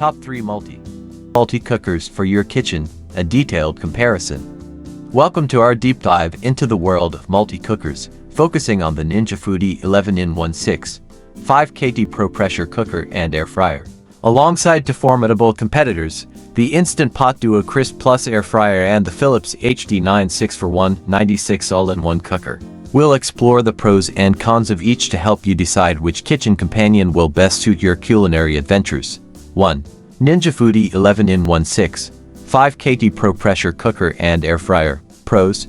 Top 3 multi-cookers for your kitchen, a detailed comparison. Welcome to our deep dive into the world of multi-cookers, focusing on the Ninja Foodi 11-in-1 5 kg Pro Pressure Cooker and Air Fryer. Alongside two formidable competitors, the Instant Pot Duo Crisp Plus Air Fryer and the Philips HD9 6-for-1 96 All-in-One Cooker. We'll explore the pros and cons of each to help you decide which kitchen companion will best suit your culinary adventures. 1. Ninja Foodi 11-in-1 5 kg Pro Pressure Cooker and Air Fryer. Pros.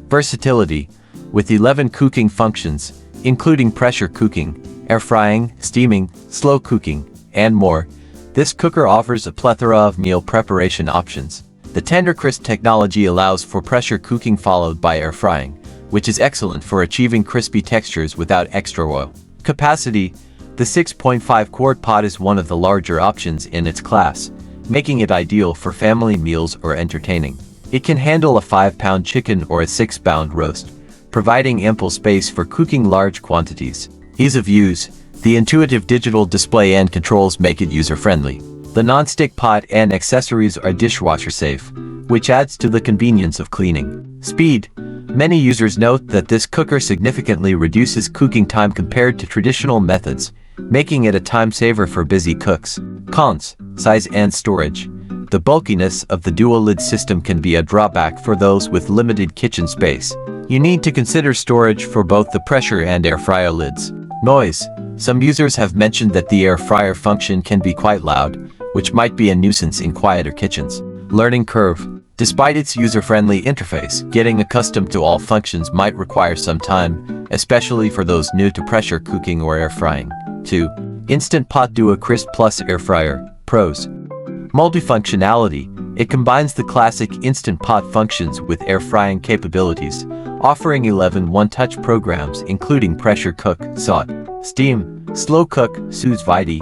Versatility. With 11 cooking functions, including pressure cooking, air frying, steaming, slow cooking, and more, this cooker offers a plethora of meal preparation options. The Tender Crisp technology allows for pressure cooking followed by air frying, which is excellent for achieving crispy textures without extra oil. Capacity. The 6.5-quart pot is one of the larger options in its class, making it ideal for family meals or entertaining. It can handle a 5-pound chicken or a 6-pound roast, providing ample space for cooking large quantities. Ease of use. The intuitive digital display and controls make it user-friendly. The non-stick pot and accessories are dishwasher-safe, which adds to the convenience of cleaning. Speed. Many users note that this cooker significantly reduces cooking time compared to traditional methods, making it a time saver for busy cooks. Cons. Size and storage. The bulkiness of the dual-lid system can be a drawback for those with limited kitchen space. You need to consider storage for both the pressure and air fryer lids. Noise. Some users have mentioned that the air fryer function can be quite loud, which might be a nuisance in quieter kitchens. Learning curve. Despite its user-friendly interface, getting accustomed to all functions might require some time, especially for those new to pressure cooking or air frying. 2. Instant Pot Duo Crisp Plus Air Fryer. Pros. Multifunctionality. It combines the classic Instant Pot functions with air frying capabilities, offering 11 one-touch programs including pressure cook, saute, steam, slow cook, sous vide,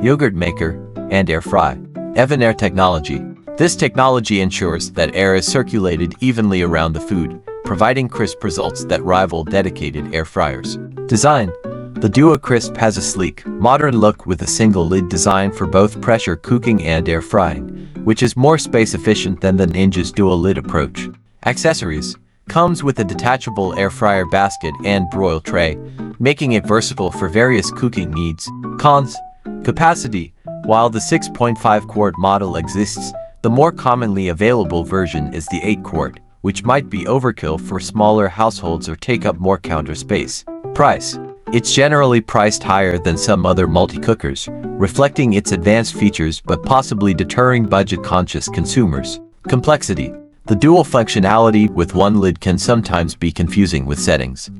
yogurt maker, and air fry. Even Air technology. This technology ensures that air is circulated evenly around the food, providing crisp results that rival dedicated air fryers. Design. The Duo Crisp has a sleek, modern look with a single lid design for both pressure cooking and air frying, which is more space efficient than the Ninja's dual lid approach. Accessories. Comes with a detachable air fryer basket and broil tray, making it versatile for various cooking needs. Cons. Capacity. While the 6.5-quart model exists, the more commonly available version is the 8-quart, which might be overkill for smaller households or take up more counter space. Price. It's generally priced higher than some other multi-cookers, reflecting its advanced features but possibly deterring budget-conscious consumers. Complexity. The dual functionality with one lid can sometimes be confusing with settings.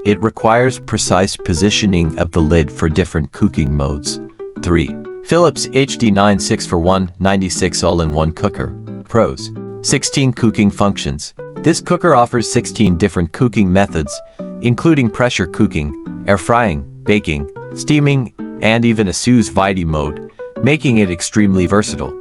It requires precise positioning of the lid for different cooking modes. 3. Philips HD9 6-for-1 96 All-in-One Cooker. Pros. 16 cooking functions. This cooker offers 16 different cooking methods, including pressure cooking, air frying, baking, steaming, and even a sous vide mode, making it extremely versatile.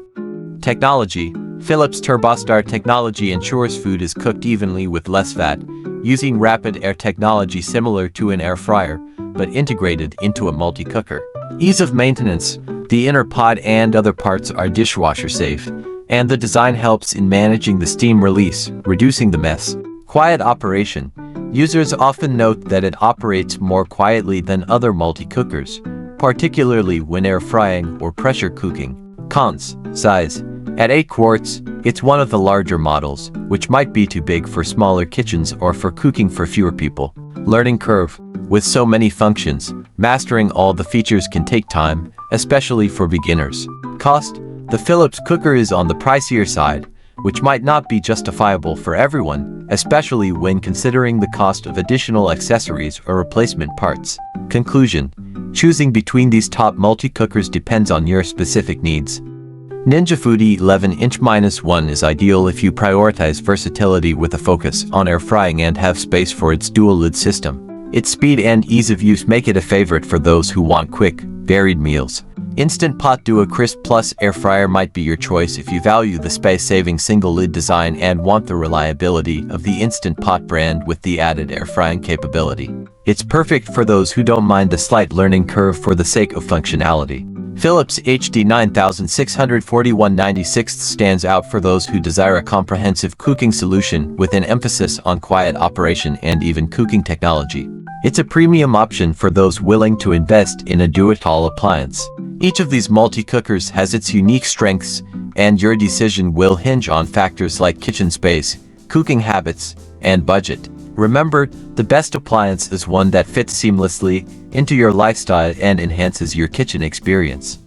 Technology. Philips TurboStar technology ensures food is cooked evenly with less fat, using rapid air technology similar to an air fryer, but integrated into a multi-cooker. Ease of maintenance. The inner pod and other parts are dishwasher safe, and the design helps in managing the steam release, reducing the mess. Quiet operation. Users often note that it operates more quietly than other multi-cookers, particularly when air frying or pressure cooking. Cons. Size. At 8 quarts, it's one of the larger models, which might be too big for smaller kitchens or for cooking for fewer people. Learning curve. With so many functions, mastering all the features can take time, especially for beginners. Cost. The Philips cooker is on the pricier side, which might not be justifiable for everyone, especially when considering the cost of additional accessories or replacement parts. Conclusion. Choosing between these top multi-cookers depends on your specific needs. Ninja Foodi 11-in-1 is ideal if you prioritize versatility with a focus on air frying and have space for its dual-lid system. Its speed and ease of use make it a favorite for those who want quick, varied meals. Instant Pot Duo Crisp Plus Air Fryer might be your choice if you value the space-saving single-lid design and want the reliability of the Instant Pot brand with the added air frying capability. It's perfect for those who don't mind the slight learning curve for the sake of functionality. Philips HD 9641/96 stands out for those who desire a comprehensive cooking solution with an emphasis on quiet operation and even cooking technology. It's a premium option for those willing to invest in a do-it-all appliance. Each of these multi-cookers has its unique strengths, and your decision will hinge on factors like kitchen space, cooking habits, and budget. Remember, the best appliance is one that fits seamlessly into your lifestyle and enhances your kitchen experience.